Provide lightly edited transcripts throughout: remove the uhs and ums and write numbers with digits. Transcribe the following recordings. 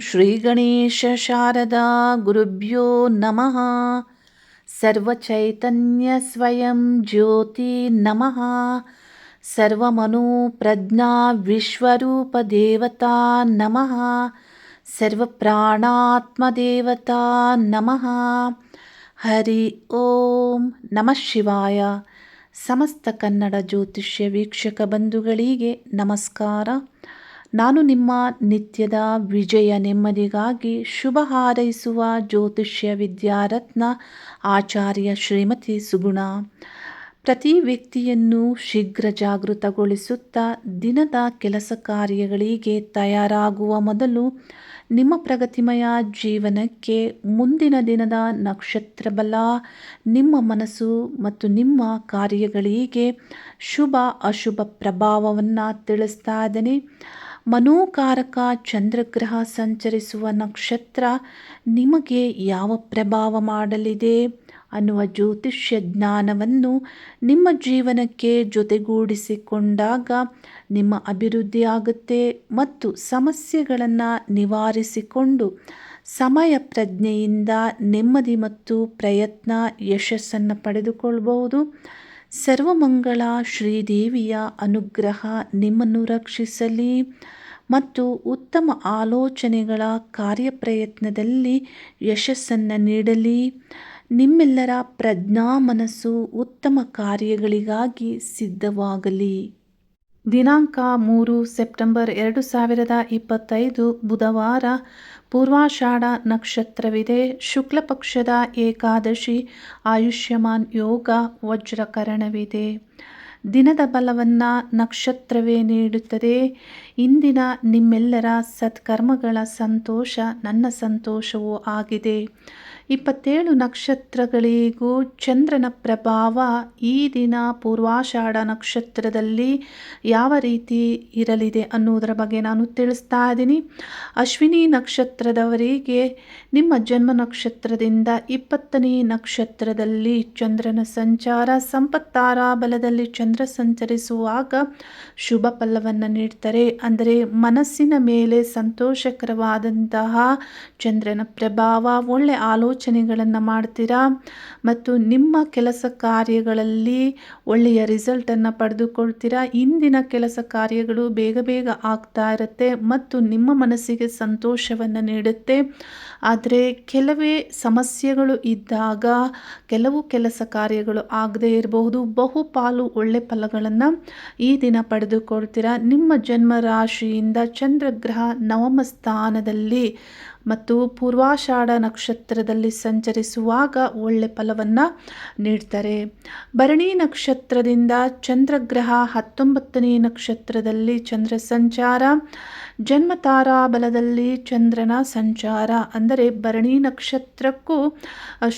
ಶ್ರೀಗಣೇಶ ಶಾರದಾ ಗುರುಭ್ಯೋ ನಮಃ. ಸರ್ವಚೈತನ್ಯ ಸ್ವಯಂ ಜ್ಯೋತಿ ನಮಃ. ಸರ್ವಮನೋಪ್ರಜ್ಞಾ ವಿಶ್ವರೂಪ ದೇವತಾ ನಮಃ. ಸರ್ವಪ್ರಾಣಾತ್ಮ ದೇವತಾ ನಮಃ. ಹರಿ ಓಂ ನಮಃ ಶಿವಾಯ. ಸಮಸ್ತ ಕನ್ನಡ ಜ್ಯೋತಿಷ್ಯ ವೀಕ್ಷಕ ಬಂಧುಗಳಿಗೆ ನಮಸ್ಕಾರ. ನಾನು ನಿಮ್ಮ ನಿತ್ಯದ ವಿಜಯ ನೆಮ್ಮದಿಗಾಗಿ ಶುಭ ಹಾರೈಸುವ ಜ್ಯೋತಿಷ್ಯ ವಿದ್ಯಾರತ್ನ ಆಚಾರ್ಯ ಶ್ರೀಮತಿ ಸುಗುಣ. ಪ್ರತಿ ವ್ಯಕ್ತಿಯನ್ನು ಶೀಘ್ರ ಜಾಗೃತಗೊಳಿಸುತ್ತಾ ದಿನದ ಕೆಲಸ ಕಾರ್ಯಗಳಿಗೆ ತಯಾರಾಗುವ ಮೊದಲು ನಿಮ್ಮ ಪ್ರಗತಿಮಯ ಜೀವನಕ್ಕೆ ಮುಂದಿನ ದಿನದ ನಕ್ಷತ್ರ ಬಲ, ನಿಮ್ಮ ಮನಸ್ಸು ಮತ್ತು ನಿಮ್ಮ ಕಾರ್ಯಗಳಿಗೆ ಶುಭ ಅಶುಭ ಪ್ರಭಾವವನ್ನು ತಿಳಿಸ್ತಾ ಇದ್ದೇನೆ. ಮನೋಕಾರಕ ಚಂದ್ರಗ್ರಹ ಸಂಚರಿಸುವ ನಕ್ಷತ್ರ ನಿಮಗೆ ಯಾವ ಪ್ರಭಾವ ಮಾಡಲಿದೆ ಅನ್ನುವ ಜ್ಯೋತಿಷ್ಯ ಜ್ಞಾನವನ್ನು ನಿಮ್ಮ ಜೀವನಕ್ಕೆ ಜೊತೆಗೂಡಿಸಿಕೊಂಡಾಗ ನಿಮ್ಮ ಅಭಿವೃದ್ಧಿ ಆಗುತ್ತೆ ಮತ್ತು ಸಮಸ್ಯೆಗಳನ್ನು ನಿವಾರಿಸಿಕೊಂಡು ಸಮಯ ಪ್ರಜ್ಞೆಯಿಂದ ನೆಮ್ಮದಿ ಮತ್ತು ಪ್ರಯತ್ನ ಯಶಸ್ಸನ್ನು ಪಡೆದುಕೊಳ್ಳಬಹುದು. ಸರ್ವಮಂಗಳ ಶ್ರೀದೇವಿಯ ಅನುಗ್ರಹ ನಿಮ್ಮನ್ನು ರಕ್ಷಿಸಲಿ ಮತ್ತು ಉತ್ತಮ ಆಲೋಚನೆಗಳ ಕಾರ್ಯಪ್ರಯತ್ನದಲ್ಲಿ ಯಶಸ್ಸನ್ನು ನೀಡಲಿ. ನಿಮ್ಮೆಲ್ಲರ ಪ್ರಜ್ಞಾ ಮನಸ್ಸು ಉತ್ತಮ ಕಾರ್ಯಗಳಿಗಾಗಿ ಸಿದ್ಧವಾಗಲಿ. ದಿನಾಂಕ 3 ಸೆಪ್ಟೆಂಬರ್ 2025 ಬುಧವಾರ. ಪೂರ್ವಾಷಾಢ ನಕ್ಷತ್ರವಿದೆ. ಶುಕ್ಲ ಪಕ್ಷದ ಏಕಾದಶಿ. ಆಯುಷ್ಯಮಾನ್ ಯೋಗ. ವಜ್ರಕರಣವಿದೆ. ದಿನದ ಬಲವನ್ನು ನಕ್ಷತ್ರವೇ ನೀಡುತ್ತದೆ. ಇಂದಿನ ನಿಮ್ಮೆಲ್ಲರ ಸತ್ಕರ್ಮಗಳ ಸಂತೋಷ ನನ್ನ ಸಂತೋಷವೂ ಆಗಿದೆ. 27 ನಕ್ಷತ್ರಗಳಿಗೂ ಚಂದ್ರನ ಪ್ರಭಾವ ಈ ದಿನ ಪೂರ್ವಾಷಾಢ ನಕ್ಷತ್ರದಲ್ಲಿ ಯಾವ ರೀತಿ ಇರಲಿದೆ ಅನ್ನೋದರ ಬಗ್ಗೆ ನಾನು ತಿಳಿಸ್ತಾ ಇದ್ದೀನಿ. ಅಶ್ವಿನಿ ನಕ್ಷತ್ರದವರಿಗೆ ನಿಮ್ಮ ಜನ್ಮ ನಕ್ಷತ್ರದಿಂದ 20ನೇ ನಕ್ಷತ್ರದಲ್ಲಿ ಚಂದ್ರನ ಸಂಚಾರ. ಸಂಪತ್ತಾರ ಬಲದಲ್ಲಿ ಚಂದ್ರ ಸಂಚರಿಸುವಾಗ ಶುಭ ಫಲವನ್ನು ನೀಡ್ತಾರೆ. ಅಂದರೆ ಮನಸ್ಸಿನ ಮೇಲೆ ಸಂತೋಷಕರವಾದಂತಹ ಚಂದ್ರನ ಪ್ರಭಾವ. ಒಳ್ಳೆ ಆಲೋಚನೆಗಳನ್ನು ಮಾಡ್ತೀರಾ ಮತ್ತು ನಿಮ್ಮ ಕೆಲಸ ಕಾರ್ಯಗಳಲ್ಲಿ ಒಳ್ಳೆಯ ರಿಸಲ್ಟನ್ನು ಪಡೆದುಕೊಳ್ತೀರಾ. ಇಂದಿನ ಕೆಲಸ ಕಾರ್ಯಗಳು ಬೇಗ ಬೇಗ ಆಗ್ತಾ ಇರುತ್ತೆ ಮತ್ತು ನಿಮ್ಮ ಮನಸ್ಸಿಗೆ ಸಂತೋಷವನ್ನು ನೀಡುತ್ತೆ. ಆದರೆ ಕೆಲವೇ ಸಮಸ್ಯೆಗಳು ಇದ್ದಾಗ ಕೆಲವು ಕೆಲಸ ಕಾರ್ಯಗಳು ಆಗದೇ ಇರಬಹುದು. ಬಹುಪಾಲು ಒಳ್ಳೆ ಫಲಗಳನ್ನು ಈ ದಿನ ಪಡೆದುಕೊಳ್ತೀರಾ. ನಿಮ್ಮ ಜನ್ಮ ರಾಶಿಯಿಂದ ಚಂದ್ರಗ್ರಹ ನವಮ ಸ್ಥಾನದಲ್ಲಿ ಮತ್ತು ಪೂರ್ವಾಷಾಢ ನಕ್ಷತ್ರದಲ್ಲಿ ಸಂಚರಿಸುವಾಗ ಒಳ್ಳೆ ಫಲವನ್ನು ನೀಡ್ತಾರೆ. ಭರಣಿ ನಕ್ಷತ್ರದಿಂದ ಚಂದ್ರಗ್ರಹ 19ನೇ ನಕ್ಷತ್ರದಲ್ಲಿ ಚಂದ್ರ ಸಂಚಾರ. ಜನ್ಮ ತಾರಾಬಲದಲ್ಲಿ ಚಂದ್ರನ ಸಂಚಾರ. ಅಂದರೆ ಭರಣಿ ನಕ್ಷತ್ರಕ್ಕೂ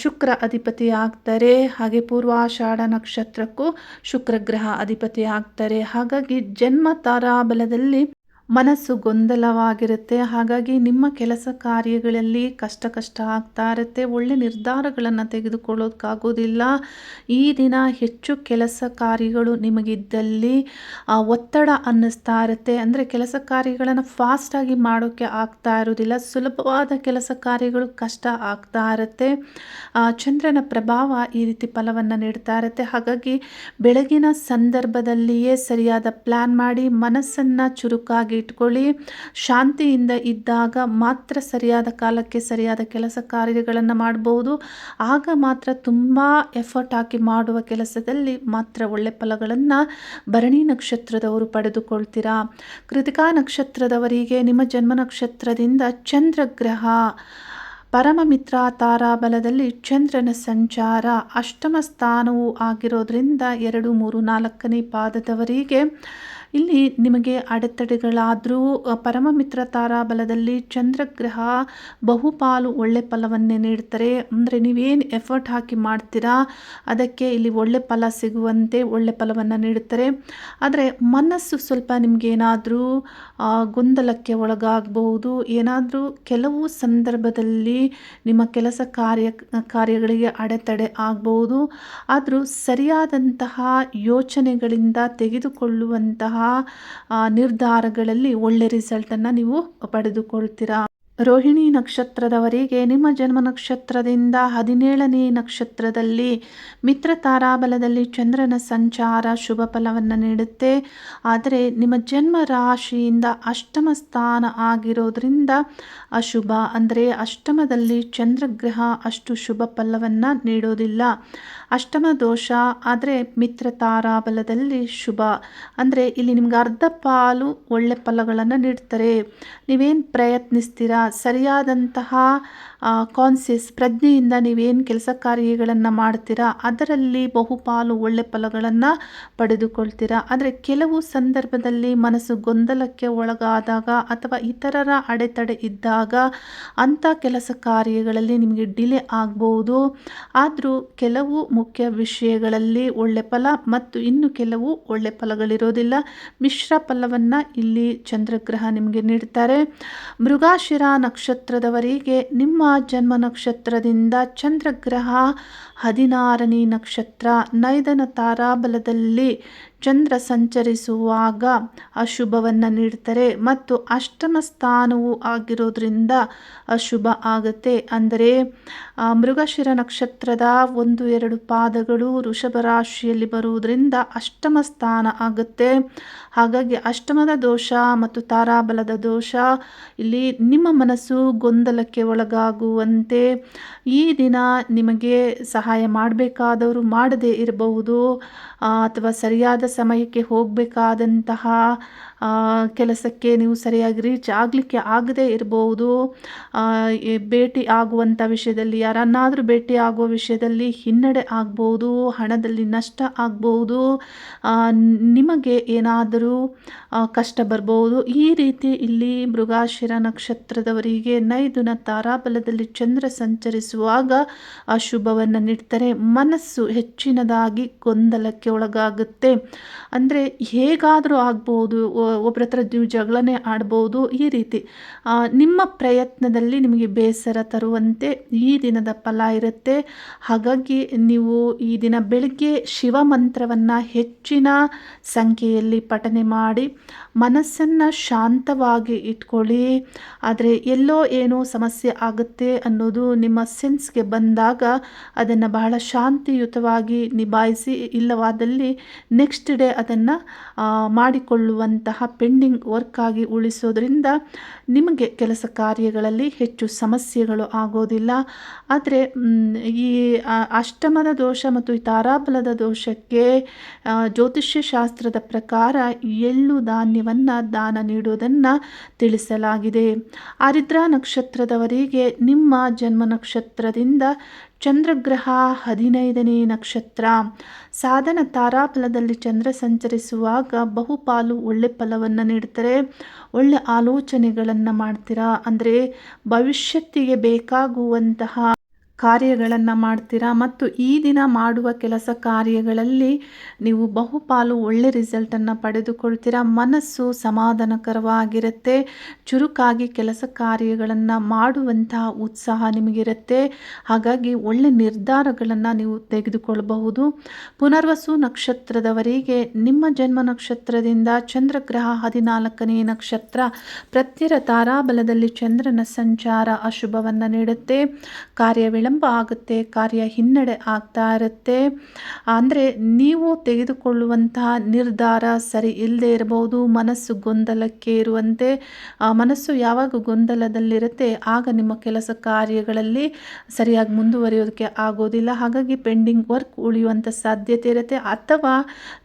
ಶುಕ್ರ ಅಧಿಪತಿ ಆಗ್ತಾರೆ, ಹಾಗೆ ಪೂರ್ವಾಷಾಢ ನಕ್ಷತ್ರಕ್ಕೂ ಶುಕ್ರಗ್ರಹ ಅಧಿಪತಿ ಆಗ್ತಾರೆ. ಹಾಗಾಗಿ ಜನ್ಮ ತಾರಾಬಲದಲ್ಲಿ ಮನಸ್ಸು ಗೊಂದಲವಾಗಿರುತ್ತೆ. ಹಾಗಾಗಿ ನಿಮ್ಮ ಕೆಲಸ ಕಾರ್ಯಗಳಲ್ಲಿ ಕಷ್ಟ ಆಗ್ತಾ ಇರುತ್ತೆ. ಒಳ್ಳೆ ನಿರ್ಧಾರಗಳನ್ನು ತೆಗೆದುಕೊಳ್ಳೋದಕ್ಕಾಗೋದಿಲ್ಲ. ಈ ದಿನ ಹೆಚ್ಚು ಕೆಲಸ ಕಾರ್ಯಗಳು ನಿಮಗಿದ್ದಲ್ಲಿ ಒತ್ತಡ ಅನ್ನಿಸ್ತಾ ಇರುತ್ತೆ. ಅಂದರೆ ಕೆಲಸ ಕಾರ್ಯಗಳನ್ನು ಫಾಸ್ಟಾಗಿ ಮಾಡೋಕ್ಕೆ ಆಗ್ತಾ ಇರೋದಿಲ್ಲ. ಸುಲಭವಾದ ಕೆಲಸ ಕಾರ್ಯಗಳು ಕಷ್ಟ ಆಗ್ತಾ ಇರುತ್ತೆ. ಚಂದ್ರನ ಪ್ರಭಾವ ಈ ರೀತಿ ಫಲವನ್ನು ನೀಡ್ತಾ ಇರುತ್ತೆ. ಹಾಗಾಗಿ ಬೆಳಗಿನ ಸಂದರ್ಭದಲ್ಲಿಯೇ ಸರಿಯಾದ ಪ್ಲ್ಯಾನ್ ಮಾಡಿ ಮನಸ್ಸನ್ನು ಚುರುಕಾಗಿ ಇಟ್ಕೊಳ್ಳಿ. ಶಾಂತಿಯಿಂದ ಇದ್ದಾಗ ಮಾತ್ರ ಸರಿಯಾದ ಕಾಲಕ್ಕೆ ಸರಿಯಾದ ಕೆಲಸ ಕಾರ್ಯಗಳನ್ನು ಮಾಡಬಹುದು. ಆಗ ಮಾತ್ರ ತುಂಬ ಎಫರ್ಟ್ ಹಾಕಿ ಮಾಡುವ ಕೆಲಸದಲ್ಲಿ ಮಾತ್ರ ಒಳ್ಳೆ ಫಲಗಳನ್ನು ಭರಣಿ ನಕ್ಷತ್ರದವರು ಪಡೆದುಕೊಳ್ತೀರಾ. ಕೃತಿಕಾ ನಕ್ಷತ್ರದವರಿಗೆ ನಿಮ್ಮ ಜನ್ಮ ನಕ್ಷತ್ರದಿಂದ ಚಂದ್ರಗ್ರಹ ಪರಮಮಿತ್ರ ತಾರಾಬಲದಲ್ಲಿ ಚಂದ್ರನ ಸಂಚಾರ. ಅಷ್ಟಮ ಸ್ಥಾನವೂ ಆಗಿರೋದ್ರಿಂದ 2, 3, 4ನೇ ಪಾದದವರಿಗೆ ಇಲ್ಲಿ ನಿಮಗೆ ಅಡೆತಡೆಗಳಾದರೂ ಪರಮಮಿತ್ರ ತಾರಾಬಲದಲ್ಲಿ ಚಂದ್ರಗ್ರಹ ಬಹುಪಾಲು ಒಳ್ಳೆ ಫಲವನ್ನೇ ನೀಡ್ತಾರೆ. ಅಂದರೆ ನೀವೇನು ಎಫರ್ಟ್ ಹಾಕಿ ಮಾಡ್ತೀರಾ ಅದಕ್ಕೆ ಇಲ್ಲಿ ಒಳ್ಳೆ ಫಲ ಸಿಗುವಂತೆ ಒಳ್ಳೆ ಫಲವನ್ನು ನೀಡುತ್ತಾರೆ. ಆದರೆ ಮನಸ್ಸು ಸ್ವಲ್ಪ ನಿಮಗೇನಾದರೂ ಗೊಂದಲಕ್ಕೆ ಒಳಗಾಗಬಹುದು. ಏನಾದರೂ ಕೆಲವು ಸಂದರ್ಭದಲ್ಲಿ ನಿಮ್ಮ ಕೆಲಸ ಕಾರ್ಯಗಳಿಗೆ ಅಡೆತಡೆ ಆಗಬಹುದು. ಆದರೂ ಸರಿಯಾದಂತಹ ಯೋಚನೆಗಳಿಂದ ತೆಗೆದುಕೊಳ್ಳುವಂತಹ ನಿರ್ಧಾರಗಳಲ್ಲಿ ಒಳ್ಳೆ ರಿಸಲ್ಟನ್ನು ನೀವು ಪಡೆದುಕೊಳ್ತೀರಾ. ರೋಹಿಣಿ ನಕ್ಷತ್ರದವರಿಗೆ ನಿಮ್ಮ ಜನ್ಮ ನಕ್ಷತ್ರದಿಂದ 17ನೇ ನಕ್ಷತ್ರದಲ್ಲಿ ಮಿತ್ರ ತಾರಾಬಲದಲ್ಲಿ ಚಂದ್ರನ ಸಂಚಾರ ಶುಭ ಫಲವನ್ನು ನೀಡುತ್ತೆ. ಆದರೆ ನಿಮ್ಮ ಜನ್ಮ ರಾಶಿಯಿಂದ ಅಷ್ಟಮ ಸ್ಥಾನ ಆಗಿರೋದ್ರಿಂದ ಅಶುಭ, ಅಂದರೆ ಅಷ್ಟಮದಲ್ಲಿ ಚಂದ್ರಗ್ರಹ ಅಷ್ಟು ಶುಭ ಫಲವನ್ನು ನೀಡೋದಿಲ್ಲ. ಅಷ್ಟಮ ದೋಷ, ಆದರೆ ಮಿತ್ರ ತಾರಾಬಲದಲ್ಲಿ ಶುಭ, ಅಂದರೆ ಇಲ್ಲಿ ನಿಮ್ಗೆ ಅರ್ಧ ಪಾಲು ಒಳ್ಳೆ ಫಲಗಳನ್ನು ನೀಡ್ತಾರೆ. ನೀವೇನು ಪ್ರಯತ್ನಿಸ್ತೀರಾ, ಸರಿಯಾದಂತಹ ಕಾನ್ಸಿಯಸ್ ಪ್ರಜ್ಞೆಯಿಂದ ನೀವೇನು ಕೆಲಸ ಕಾರ್ಯಗಳನ್ನು ಮಾಡ್ತೀರಾ ಅದರಲ್ಲಿ ಬಹುಪಾಲು ಒಳ್ಳೆ ಫಲಗಳನ್ನು ಪಡೆದುಕೊಳ್ತೀರಾ. ಆದರೆ ಕೆಲವು ಸಂದರ್ಭದಲ್ಲಿ ಮನಸ್ಸು ಗೊಂದಲಕ್ಕೆ ಒಳಗಾದಾಗ ಅಥವಾ ಇತರರ ಅಡೆತಡೆ ಇದ್ದಾಗ ಅಂಥ ಕೆಲಸ ಕಾರ್ಯಗಳಲ್ಲಿ ನಿಮಗೆ ಡಿಲೇ ಆಗ್ಬೋದು. ಆದರೂ ಕೆಲವು ಮುಖ್ಯ ವಿಷಯಗಳಲ್ಲಿ ಒಳ್ಳೆ ಫಲ ಮತ್ತು ಇನ್ನು ಕೆಲವು ಒಳ್ಳೆ ಫಲಗಳಿರೋದಿಲ್ಲ. ಮಿಶ್ರ ಫಲವನ್ನು ಇಲ್ಲಿ ಚಂದ್ರಗ್ರಹ ನಿಮಗೆ ನೀಡ್ತಾರೆ. ಮೃಗಶಿರ ನಕ್ಷತ್ರದವರಿಗೆ ನಿಮ್ಮ ಜನ್ಮ ನಕ್ಷತ್ರದಿಂದ ಚಂದ್ರಗ್ರಹ 16ನೇ ನಕ್ಷತ್ರ ನೈದನ ತಾರಾಬಲದಲ್ಲಿ ಚಂದ್ರ ಸಂಚರಿಸುವಾಗ ಅಶುಭವನ್ನು ನೀಡ್ತಾರೆ ಮತ್ತು ಅಷ್ಟಮ ಸ್ಥಾನವೂ ಆಗಿರೋದ್ರಿಂದ ಅಶುಭ ಆಗುತ್ತೆ. ಅಂದರೆ ಮೃಗಶಿರ ನಕ್ಷತ್ರದ 1-2 ಪಾದಗಳು ವೃಷಭ ರಾಶಿಯಲ್ಲಿ ಬರುವುದರಿಂದ ಅಷ್ಟಮ ಸ್ಥಾನ ಆಗುತ್ತೆ. ಹಾಗಾಗಿ ಅಷ್ಟಮದ ದೋಷ ಮತ್ತು ತಾರಾಬಲದ ದೋಷ ಇಲ್ಲಿ ನಿಮ್ಮ ಮನಸ್ಸು ಗೊಂದಲಕ್ಕೆ ಒಳಗಾಗುವಂತೆ ಈ ದಿನ ನಿಮಗೆ ಸಹಾಯ ಮಾಡಬೇಕಾದವರು ಮಾಡದೇ ಇರಬಹುದು, ಅಥವಾ ಸರಿಯಾದ ಸಮಯಕ್ಕೆ ಹೋಗಬೇಕಾದಂತಹ ಕೆಲಸಕ್ಕೆ ನೀವು ಸರಿಯಾಗಿ ರೀಚ್ ಆಗಲಿಕ್ಕೆ ಆಗದೇ ಇರಬಹುದು. ಭೇಟಿ ಆಗುವಂಥ ವಿಷಯದಲ್ಲಿ ಯಾರನ್ನಾದರೂ ಭೇಟಿ ಆಗುವ ವಿಷಯದಲ್ಲಿ ಹಿನ್ನಡೆ ಆಗ್ಬೋದು, ಹಣದಲ್ಲಿ ನಷ್ಟ ಆಗ್ಬೋದು, ನಿಮಗೆ ಏನಾದರೂ ಕಷ್ಟ ಬರ್ಬೋದು. ಈ ರೀತಿ ಇಲ್ಲಿ ಮೃಗಶಿರ ನಕ್ಷತ್ರದವರಿಗೆ ನೈದುನ ತಾರಾಬಲದಲ್ಲಿ ಚಂದ್ರ ಸಂಚರಿಸುವಾಗ ಅಶುಭವನ್ನು ನೀಡ್ತಾರೆ. ಮನಸ್ಸು ಹೆಚ್ಚಿನದಾಗಿ ಗೊಂದಲಕ್ಕೆ ಒಳಗಾಗುತ್ತೆ. ಅಂದರೆ ಹೇಗಾದರೂ ಆಗ್ಬೋದು, ಒಬ್ಬರ ಹತ್ರ ನೀವು ಜಗಳನೇ ಆಡ್ಬೋದು. ಈ ರೀತಿ ನಿಮ್ಮ ಪ್ರಯತ್ನದಲ್ಲಿ ನಿಮಗೆ ಬೇಸರ ತರುವಂತೆ ಈ ದಿನದ ಫಲ ಇರುತ್ತೆ. ಹಾಗಾಗಿ ನೀವು ಈ ದಿನ ಬೆಳಗ್ಗೆ ಶಿವ ಮಂತ್ರವನ್ನು ಹೆಚ್ಚಿನ ಸಂಖ್ಯೆಯಲ್ಲಿ ಪಠನೆ ಮಾಡಿ ಮನಸ್ಸನ್ನು ಶಾಂತವಾಗಿ ಇಟ್ಕೊಳ್ಳಿ. ಆದರೆ ಎಲ್ಲೋ ಏನೋ ಸಮಸ್ಯೆ ಆಗುತ್ತೆ ಅನ್ನೋದು ನಿಮ್ಮ ಸೆನ್ಸ್ಗೆ ಬಂದಾಗ ಅದನ್ನು ಬಹಳ ಶಾಂತಿಯುತವಾಗಿ ನಿಭಾಯಿಸಿ, ಇಲ್ಲವಾದಲ್ಲಿ ನೆಕ್ಸ್ಟ್ ಡೇ ಅದನ್ನು ಮಾಡಿಕೊಳ್ಳುವಂತಹ ಪೆಂಡಿಂಗ್ ವರ್ಕ್ ಆಗಿ ಉಳಿಸೋದ್ರಿಂದ ನಿಮಗೆ ಕೆಲಸ ಕಾರ್ಯಗಳಲ್ಲಿ ಹೆಚ್ಚು ಸಮಸ್ಯೆಗಳು ಆಗೋದಿಲ್ಲ. ಆದರೆ ಈ ಅಷ್ಟಮದ ದೋಷ ಮತ್ತು ಈ ತಾರಾಬಲದ ದೋಷಕ್ಕೆ ಜ್ಯೋತಿಷ್ಯ ಶಾಸ್ತ್ರದ ಪ್ರಕಾರ ಎಳ್ಳು ಧಾನ್ಯವನ್ನು ದಾನ ನೀಡುವುದನ್ನು ತಿಳಿಸಲಾಗಿದೆ. ಆರಿದ್ರ ನಕ್ಷತ್ರದವರಿಗೆ ನಿಮ್ಮ ಜನ್ಮ ನಕ್ಷತ್ರದಿಂದ ಚಂದ್ರಗ್ರಹ 15ನೇ ನಕ್ಷತ್ರ ಸಾಧನ ತಾರಾಬಲದಲ್ಲಿ ಚಂದ್ರ ಸಂಚರಿಸುವಾಗ ಬಹುಪಾಲು ಒಳ್ಳೆ ಫಲವನ್ನು ನೀಡ್ತಾರೆ. ಒಳ್ಳೆ ಆಲೋಚನೆಗಳನ್ನು ಮಾಡ್ತೀರಾ, ಅಂದರೆ ಭವಿಷ್ಯತ್ತಿಗೆ ಬೇಕಾಗುವಂತಹ ಕಾರ್ಯಗಳನ್ನು ಮಾಡ್ತೀರಾ ಮತ್ತು ಈ ದಿನ ಮಾಡುವ ಕೆಲಸ ಕಾರ್ಯಗಳಲ್ಲಿ ನೀವು ಬಹುಪಾಲು ಒಳ್ಳೆ ರಿಸಲ್ಟನ್ನು ಪಡೆದುಕೊಳ್ತೀರಾ. ಮನಸ್ಸು ಸಮಾಧಾನಕರವಾಗಿರುತ್ತೆ, ಚುರುಕಾಗಿ ಕೆಲಸ ಕಾರ್ಯಗಳನ್ನು ಮಾಡುವಂತಹ ಉತ್ಸಾಹ ನಿಮಗಿರುತ್ತೆ. ಹಾಗಾಗಿ ಒಳ್ಳೆ ನಿರ್ಧಾರಗಳನ್ನು ನೀವು ತೆಗೆದುಕೊಳ್ಳಬಹುದು. ಪುನರ್ವಸು ನಕ್ಷತ್ರದವರಿಗೆ ನಿಮ್ಮ ಜನ್ಮ ನಕ್ಷತ್ರದಿಂದ ಚಂದ್ರಗ್ರಹ 14ನೇ ನಕ್ಷತ್ರ ಪ್ರತ್ಯರ ತಾರಾಬಲದಲ್ಲಿ ಚಂದ್ರನ ಸಂಚಾರ ಅಶುಭವನ್ನು ನೀಡುತ್ತೆ. ಕಾರ್ಯ ವಿಳಂಬ ಆಗುತ್ತೆ, ಕಾರ್ಯ ಹಿನ್ನಡೆ ಆಗ್ತಾ ಇರುತ್ತೆ. ಅಂದರೆ ನೀವು ತೆಗೆದುಕೊಳ್ಳುವಂತಹ ನಿರ್ಧಾರ ಸರಿ ಇಲ್ಲದೆ ಇರಬಹುದು. ಮನಸ್ಸು ಗೊಂದಲಕ್ಕೆ ಇರುವಂತೆ, ಮನಸ್ಸು ಯಾವಾಗ ಗೊಂದಲದಲ್ಲಿರುತ್ತೆ ಆಗ ನಿಮ್ಮ ಕೆಲಸ ಕಾರ್ಯಗಳಲ್ಲಿ ಸರಿಯಾಗಿ ಮುಂದುವರಿಯೋದಕ್ಕೆ ಆಗೋದಿಲ್ಲ. ಹಾಗಾಗಿ ಪೆಂಡಿಂಗ್ ವರ್ಕ್ ಉಳಿಯುವಂಥ ಸಾಧ್ಯತೆ ಇರುತ್ತೆ, ಅಥವಾ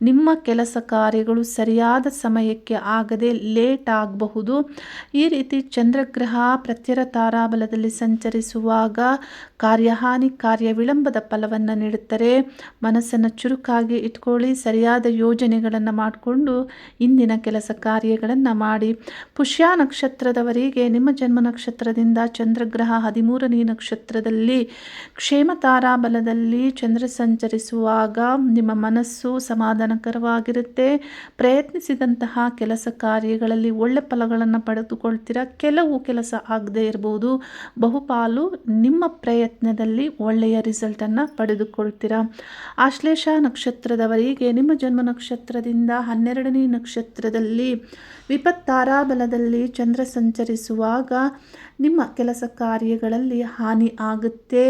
ನಿಮ್ಮ ಕೆಲಸ ಕಾರ್ಯಗಳು ಸರಿಯಾದ ಸಮಯಕ್ಕೆ ಆಗದೆ ಲೇಟ್ ಆಗಬಹುದು. ಈ ರೀತಿ ಚಂದ್ರಗ್ರಹ ಪ್ರತ್ಯರ ತಾರಾಬಲದಲ್ಲಿ ಸಂಚರಿಸುವಾಗ ಕಾರ್ಯಹಾನಿ, ಕಾರ್ಯ ವಿಳಂಬದ ಫಲವನ್ನು ನೀಡುತ್ತಾರೆ. ಮನಸ್ಸನ್ನು ಚುರುಕಾಗಿ ಇಟ್ಕೊಳ್ಳಿ, ಸರಿಯಾದ ಯೋಜನೆಗಳನ್ನು ಮಾಡಿಕೊಂಡು ಇಂದಿನ ಕೆಲಸ ಕಾರ್ಯಗಳನ್ನು ಮಾಡಿ. ಪುಷ್ಯ ನಕ್ಷತ್ರದವರಿಗೆ ನಿಮ್ಮ ಜನ್ಮ ನಕ್ಷತ್ರದಿಂದ ಚಂದ್ರಗ್ರಹ 13ನೇ ನಕ್ಷತ್ರದಲ್ಲಿ ಕ್ಷೇಮ ತಾರಾಬಲದಲ್ಲಿ ಚಂದ್ರ ಸಂಚರಿಸುವಾಗ ನಿಮ್ಮ ಮನಸ್ಸು ಸಮಾಧಾನಕರವಾಗಿರುತ್ತೆ. ಪ್ರಯತ್ನಿಸಿದಂತಹ ಕೆಲಸ ಕಾರ್ಯಗಳಲ್ಲಿ ಒಳ್ಳೆ ಫಲಗಳನ್ನು ಪಡೆದುಕೊಳ್ತೀರಾ. ಕೆಲವು ಕೆಲಸ ಆಗದೇ ಇರಬಹುದು, ಬಹುಪಾಲು ನಿಮ್ಮ ಪ್ರಯತ್ನದಲ್ಲಿ ಒಳ್ಳೆಯ ರಿಸಲ್ಟನ್ನು ಪಡೆದುಕೊಳ್ತೀರಾ. ಆಶ್ಲೇಷ ನಕ್ಷತ್ರದವರಿಗೆ ನಿಮ್ಮ ಜನ್ಮ ನಕ್ಷತ್ರದಿಂದ 12ನೇ ನಕ್ಷತ್ರದಲ್ಲಿ ವಿಪತ್ತಾರಾಬಲದಲ್ಲಿ ಚಂದ್ರ ಸಂಚರಿಸುವಾಗ ನಿಮ್ಮ ಕೆಲಸ ಕಾರ್ಯಗಳಲ್ಲಿ ಹಾನಿ ಆಗುತ್ತೆ,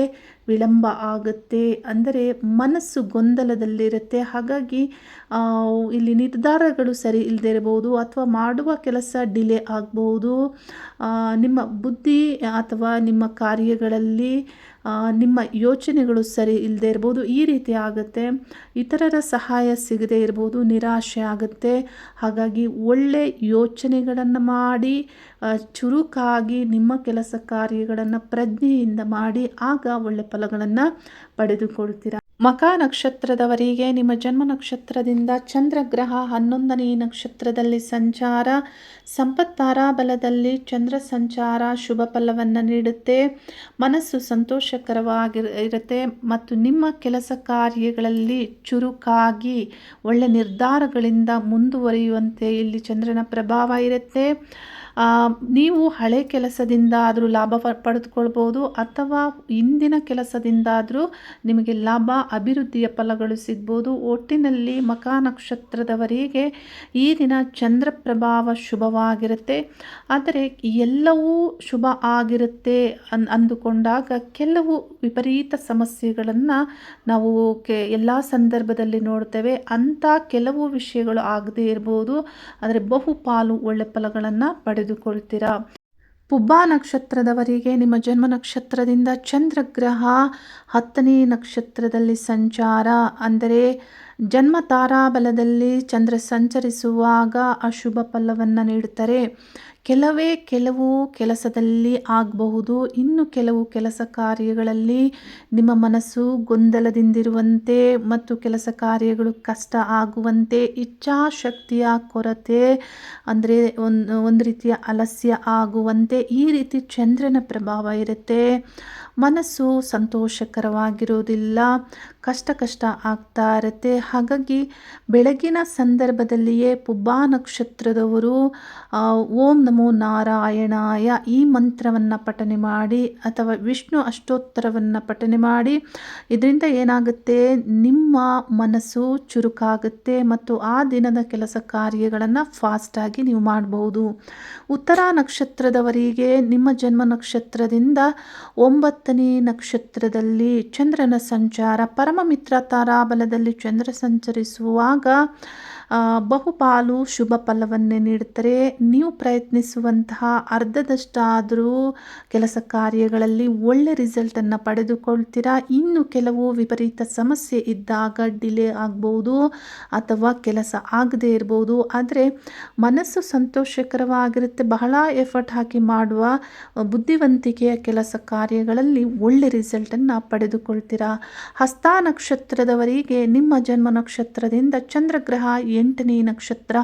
ವಿಳಂಬ ಆಗುತ್ತೆ. ಅಂದರೆ ಮನಸ್ಸು ಗೊಂದಲದಲ್ಲಿರುತ್ತೆ. ಹಾಗಾಗಿ ಇಲ್ಲಿ ನಿರ್ಧಾರಗಳು ಸರಿ ಇಲ್ಲದೆ ಇರಬಹುದು, ಅಥವಾ ಮಾಡುವ ಕೆಲಸ ಡಿಲೇ ಆಗಬಹುದು. ನಿಮ್ಮ ಬುದ್ಧಿ ಅಥವಾ ನಿಮ್ಮ ಕಾರ್ಯಗಳಲ್ಲಿ ನಿಮ್ಮ ಯೋಚನೆಗಳು ಸರಿ ಇಲ್ಲದೆ ಇರ್ಬೋದು. ಈ ರೀತಿ ಆಗುತ್ತೆ. ಇತರರ ಸಹಾಯ ಸಿಗದೆ ಇರ್ಬೋದು, ನಿರಾಶೆ ಆಗುತ್ತೆ. ಹಾಗಾಗಿ ಒಳ್ಳೆ ಯೋಚನೆಗಳನ್ನು ಮಾಡಿ ಚುರುಕಾಗಿ ನಿಮ್ಮ ಕೆಲಸ ಕಾರ್ಯಗಳನ್ನು ಪ್ರಜ್ಞೆಯಿಂದ ಮಾಡಿ, ಆಗ ಒಳ್ಳೆ ಫಲಗಳನ್ನು ಪಡೆದುಕೊಳ್ತೀರಾ. ಮಖ ನಕ್ಷತ್ರದವರಿಗೆ ನಿಮ್ಮ ಜನ್ಮ ನಕ್ಷತ್ರದಿಂದ ಚಂದ್ರಗ್ರಹ 11ನೇ ನಕ್ಷತ್ರದಲ್ಲಿ ಸಂಚಾರ, ಸಂಪತ್ತಾರಾಬಲದಲ್ಲಿ ಚಂದ್ರ ಸಂಚಾರ ಶುಭ ಫಲವನ್ನು ನೀಡುತ್ತೆ. ಮನಸ್ಸು ಸಂತೋಷಕರವಾಗಿರುತ್ತೆ ಮತ್ತು ನಿಮ್ಮ ಕೆಲಸ ಕಾರ್ಯಗಳಲ್ಲಿ ಚುರುಕಾಗಿ ಒಳ್ಳೆ ನಿರ್ಧಾರಗಳಿಂದ ಮುಂದುವರಿಯುವಂತೆ ಇಲ್ಲಿ ಚಂದ್ರನ ಪ್ರಭಾವ ಇರುತ್ತೆ. ನೀವು ಹಳೆ ಕೆಲಸದಿಂದಾದರೂ ಲಾಭ ಪಡೆದುಕೊಳ್ಬೋದು, ಅಥವಾ ಇಂದಿನ ಕೆಲಸದಿಂದಾದರೂ ನಿಮಗೆ ಲಾಭ, ಅಭಿವೃದ್ಧಿಯ ಫಲಗಳು ಸಿಗ್ಬೋದು. ಒಟ್ಟಿನಲ್ಲಿ ಮಖ ನಕ್ಷತ್ರದವರಿಗೆ ಈ ದಿನ ಚಂದ್ರ ಪ್ರಭಾವ ಶುಭವಾಗಿರುತ್ತೆ. ಆದರೆ ಎಲ್ಲವೂ ಶುಭ ಆಗಿರುತ್ತೆ ಅಂದುಕೊಂಡಾಗ ಕೆಲವು ವಿಪರೀತ ಸಮಸ್ಯೆಗಳನ್ನು ನಾವು ಎಲ್ಲ ಸಂದರ್ಭದಲ್ಲಿ ನೋಡ್ತೇವೆ. ಅಂಥ ಕೆಲವು ವಿಷಯಗಳು ಆಗದೇ ಇರ್ಬೋದು, ಆದರೆ ಬಹುಪಾಲು ಒಳ್ಳೆ ಫಲಗಳನ್ನು ಪಡೆದುಕೊಳ್ತೀರಾ. ಪುಬ್ಬ ನಕ್ಷತ್ರದವರಿಗೆ ನಿಮ್ಮ ಜನ್ಮ ನಕ್ಷತ್ರದಿಂದ ಚಂದ್ರಗ್ರಹ 10ನೇ ನಕ್ಷತ್ರದಲ್ಲಿ ಸಂಚಾರ, ಅಂದರೆ ಜನ್ಮ ತಾರಾಬಲದಲ್ಲಿ ಚಂದ್ರ ಸಂಚರಿಸುವಾಗ ಅಶುಭ ಫಲವನ್ನು ನೀಡುತ್ತಾರೆ. ಕೆಲವು ಕೆಲಸದಲ್ಲಿ ಆಗಬಹುದು, ಇನ್ನು ಕೆಲವು ಕೆಲಸ ಕಾರ್ಯಗಳಲ್ಲಿ ನಿಮ್ಮ ಮನಸ್ಸು ಗೊಂದಲದಿಂದಿರುವಂತೆ ಮತ್ತು ಕೆಲಸ ಕಾರ್ಯಗಳು ಕಷ್ಟ ಆಗುವಂತೆ, ಇಚ್ಛಾಶಕ್ತಿಯ ಕೊರತೆ, ಅಂದರೆ ಒಂದು ರೀತಿಯ ಆಲಸ್ಯ ಆಗುವಂತೆ ಈ ರೀತಿ ಚಂದ್ರನ ಪ್ರಭಾವ ಇರುತ್ತೆ. ಮನಸ್ಸು ಸಂತೋಷಕರವಾಗಿರೋದಿಲ್ಲ, ಕಷ್ಟ ಆಗ್ತಾ ಇರುತ್ತೆ. ಹಾಗಾಗಿ ಬೆಳಗಿನ ಸಂದರ್ಭದಲ್ಲಿಯೇ ಪುಬ್ಬ ನಕ್ಷತ್ರದವರು ಓಂ ನಮೋ ನಾರಾಯಣಾಯ ಈ ಮಂತ್ರವನ್ನು ಪಠನೆ ಮಾಡಿ, ಅಥವಾ ವಿಷ್ಣು ಅಷ್ಟೋತ್ತರವನ್ನು ಪಠನೆ ಮಾಡಿ. ಇದರಿಂದ ಏನಾಗುತ್ತೆ, ನಿಮ್ಮ ಮನಸ್ಸು ಚುರುಕಾಗುತ್ತೆ ಮತ್ತು ಆ ದಿನದ ಕೆಲಸ ಕಾರ್ಯಗಳನ್ನು ಫಾಸ್ಟಾಗಿ ನೀವು ಮಾಡಬಹುದು. ಉತ್ತರ ನಕ್ಷತ್ರದವರಿಗೆ ನಿಮ್ಮ ಜನ್ಮ ನಕ್ಷತ್ರದಿಂದ 9ನೇ ನಕ್ಷತ್ರದಲ್ಲಿ ಚಂದ್ರನ ಸಂಚಾರ, ಪರಮಮಿತ್ರ ತಾರಾಬಲದಲ್ಲಿ ಚಂದ್ರ ಸಂಚರಿಸುವಾಗ ಬಹುಪಾಲು ಶುಭ ಫಲವನ್ನೇ ನೀಡುತ್ತಾರೆ. ನೀವು ಪ್ರಯತ್ನಿಸುವಂತಹ ಅರ್ಧದಷ್ಟಾದರೂ ಕೆಲಸ ಕಾರ್ಯಗಳಲ್ಲಿ ಒಳ್ಳೆ ರಿಸಲ್ಟನ್ನು ಪಡೆದುಕೊಳ್ತೀರಾ. ಇನ್ನು ಕೆಲವು ವಿಪರೀತ ಸಮಸ್ಯೆ ಇದ್ದಾಗ ಡಿಲೇ ಆಗ್ಬೋದು ಅಥವಾ ಕೆಲಸ ಆಗದೇ ಇರ್ಬೋದು, ಆದರೆ ಮನಸ್ಸು ಸಂತೋಷಕರವಾಗಿರುತ್ತೆ. ಬಹಳ ಎಫರ್ಟ್ ಹಾಕಿ ಮಾಡುವ ಬುದ್ಧಿವಂತಿಕೆಯ ಕೆಲಸ ಕಾರ್ಯಗಳಲ್ಲಿ ಒಳ್ಳೆ ರಿಸಲ್ಟನ್ನು ಪಡೆದುಕೊಳ್ತೀರಾ. ಹಸ್ತ ನಕ್ಷತ್ರದವರಿಗೆ ನಿಮ್ಮ ಜನ್ಮ ನಕ್ಷತ್ರದಿಂದ ಚಂದ್ರಗ್ರಹ 8ನೇ ನಕ್ಷತ್ರ,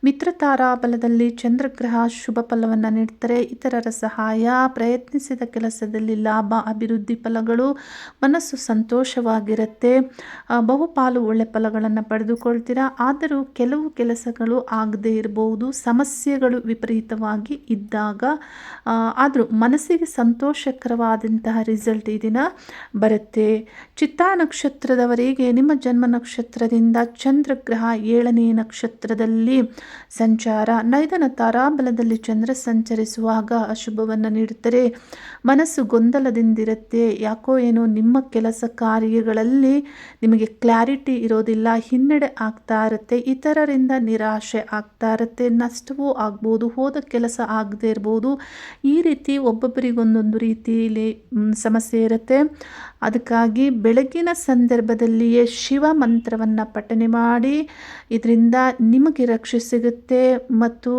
ಮಿತ್ರ ತಾರಾಬಲದಲ್ಲಿ ಚಂದ್ರಗ್ರಹ ಶುಭ ಫಲವನ್ನು ನೀಡ್ತಾರೆ. ಇತರರ ಸಹಾಯ, ಪ್ರಯತ್ನಿಸಿದ ಕೆಲಸದಲ್ಲಿ ಲಾಭ, ಅಭಿವೃದ್ಧಿ ಫಲಗಳು, ಮನಸ್ಸು ಸಂತೋಷವಾಗಿರುತ್ತೆ. ಬಹುಪಾಲು ಒಳ್ಳೆ ಫಲಗಳನ್ನು ಪಡೆದುಕೊಳ್ತೀರಾ. ಆದರೂ ಕೆಲವು ಕೆಲಸಗಳು ಆಗದೇ ಇರಬಹುದು, ಸಮಸ್ಯೆಗಳು ವಿಪರೀತವಾಗಿ ಇದ್ದಾಗ. ಆದರೂ ಮನಸ್ಸಿಗೆ ಸಂತೋಷಕರವಾದಂತಹ ರಿಸಲ್ಟ್ ಈ ದಿನ ಬರುತ್ತೆ. ಚಿತ್ತಾ ನಕ್ಷತ್ರದವರಿಗೆ ನಿಮ್ಮ ಜನ್ಮ ನಕ್ಷತ್ರದಿಂದ ಚಂದ್ರಗ್ರಹ 7ನೇ ನಕ್ಷತ್ರದಲ್ಲಿ ಸಂಚಾರ, ನೈದನ ತಾರಾಬಲದಲ್ಲಿ ಚಂದ್ರ ಸಂಚರಿಸುವಾಗ ಅಶುಭವನ್ನು ನೀಡುತ್ತಾರೆ. ಮನಸ್ಸು ಗೊಂದಲದಿಂದಿರುತ್ತೆ. ಯಾಕೋ ಏನೋ ನಿಮ್ಮ ಕೆಲಸ ಕಾರ್ಯಗಳಲ್ಲಿ ನಿಮಗೆ ಕ್ಲಾರಿಟಿ ಇರೋದಿಲ್ಲ, ಹಿನ್ನಡೆ ಆಗ್ತಾ ಇರುತ್ತೆ, ಇತರರಿಂದ ನಿರಾಶೆ ಆಗ್ತಾ ಇರುತ್ತೆ, ನಷ್ಟವೂ ಆಗ್ಬೋದು, ಹೋದ ಕೆಲಸ ಆಗದೆ ಇರ್ಬೋದು. ಈ ರೀತಿ ಒಬ್ಬೊಬ್ಬರಿಗೊಂದೊಂದು ರೀತಿಯಲ್ಲಿ ಸಮಸ್ಯೆ ಇರುತ್ತೆ. ಅದಕ್ಕಾಗಿ ಬೆಳಗಿನ ಸಂದರ್ಭದಲ್ಲಿಯೇ ಶಿವ ಮಂತ್ರವನ್ನು ಪಠನೆ ಮಾಡಿ, ಇದರಿಂದ ನಿಮಗೆ ರಕ್ಷೆ ಸಿಗುತ್ತೆ ಮತ್ತು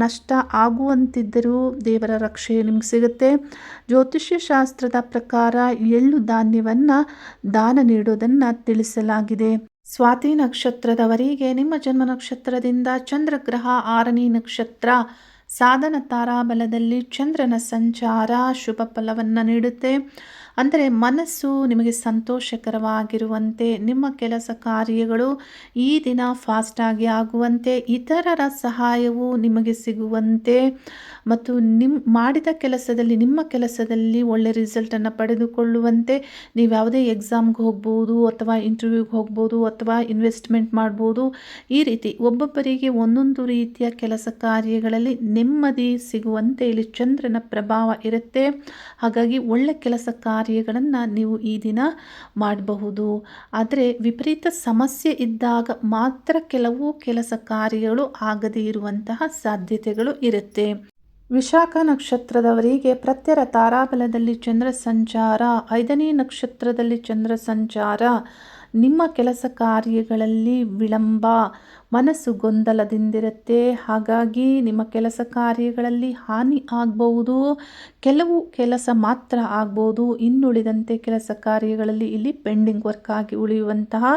ನಷ್ಟ ಆಗುವಂತಿದ್ದರೂ ದೇವರ ರಕ್ಷೆ ನಿಮಗೆ ಸಿಗುತ್ತೆ. ಜ್ಯೋತಿಷ್ಯ ಶಾಸ್ತ್ರದ ಪ್ರಕಾರ ಎಳ್ಳು ಧಾನ್ಯವನ್ನು ದಾನ ನೀಡೋದನ್ನು ತಿಳಿಸಲಾಗಿದೆ. ಸ್ವಾತಿ ನಕ್ಷತ್ರದವರಿಗೆ ನಿಮ್ಮ ಜನ್ಮ ನಕ್ಷತ್ರದಿಂದ ಚಂದ್ರಗ್ರಹ 6ನೇ ನಕ್ಷತ್ರ, ಸಾಧನ ತಾರಾಬಲದಲ್ಲಿ ಚಂದ್ರನ ಸಂಚಾರ ಶುಭ ಫಲವನ್ನು ನೀಡುತ್ತೆ. ಅಂದರೆ ಮನಸ್ಸು ನಿಮಗೆ ಸಂತೋಷಕರವಾಗಿರುವಂತೆ, ನಿಮ್ಮ ಕೆಲಸ ಕಾರ್ಯಗಳು ಈ ದಿನ ಫಾಸ್ಟಾಗಿ ಆಗುವಂತೆ, ಇತರರ ಸಹಾಯವು ನಿಮಗೆ ಸಿಗುವಂತೆ ಮತ್ತು ಮಾಡಿದ ಕೆಲಸದಲ್ಲಿ ನಿಮ್ಮ ಕೆಲಸದಲ್ಲಿ ಒಳ್ಳೆ ರಿಸಲ್ಟನ್ನು ಪಡೆದುಕೊಳ್ಳುವಂತೆ, ನೀವು ಯಾವುದೇ ಎಕ್ಸಾಮ್ಗೆ ಹೋಗ್ಬೋದು ಅಥವಾ ಇಂಟರ್ವ್ಯೂಗೆ ಹೋಗ್ಬೋದು ಅಥವಾ ಇನ್ವೆಸ್ಟ್ಮೆಂಟ್ ಮಾಡ್ಬೋದು. ಈ ರೀತಿ ಒಬ್ಬೊಬ್ಬರಿಗೆ ಒಂದೊಂದು ರೀತಿಯ ಕೆಲಸ ಕಾರ್ಯಗಳಲ್ಲಿ ನೆಮ್ಮದಿ ಸಿಗುವಂತೆ ಇಲ್ಲಿ ಚಂದ್ರನ ಪ್ರಭಾವ ಇರುತ್ತೆ. ಹಾಗಾಗಿ ಒಳ್ಳೆ ಕೆಲಸ ಕಾರ್ಯಗಳನ್ನು ನೀವು ಈ ದಿನ ಮಾಡಬಹುದು. ಆದರೆ ವಿಪರೀತ ಸಮಸ್ಯೆ ಇದ್ದಾಗ ಮಾತ್ರ ಕೆಲವು ಕೆಲಸ ಕಾರ್ಯಗಳು ಆಗದೇ ಇರುವಂತಹ ಸಾಧ್ಯತೆಗಳು ಇರುತ್ತೆ. ವಿಶಾಖ ನಕ್ಷತ್ರದವರಿಗೆ ಪ್ರತ್ಯರ ತಾರಾಬಲದಲ್ಲಿ ಚಂದ್ರ ಸಂಚಾರ, 5ನೇ ನಕ್ಷತ್ರದಲ್ಲಿ ಚಂದ್ರ ಸಂಚಾರ ನಿಮ್ಮ ಕೆಲಸ ಕಾರ್ಯಗಳಲ್ಲಿ ವಿಳಂಬ, ಮನಸ್ಸು ಗೊಂದಲದಿಂದಿರುತ್ತೆ. ಹಾಗಾಗಿ ನಿಮ್ಮ ಕೆಲಸ ಕಾರ್ಯಗಳಲ್ಲಿ ಹಾನಿ ಆಗಬಹುದು. ಕೆಲವು ಕೆಲಸ ಮಾತ್ರ ಆಗ್ಬೋದು, ಇನ್ನುಳಿದಂತೆ ಕೆಲಸ ಕಾರ್ಯಗಳಲ್ಲಿ ಇಲ್ಲಿ ಪೆಂಡಿಂಗ್ ವರ್ಕ್ ಆಗಿ ಉಳಿಯುವಂತಹ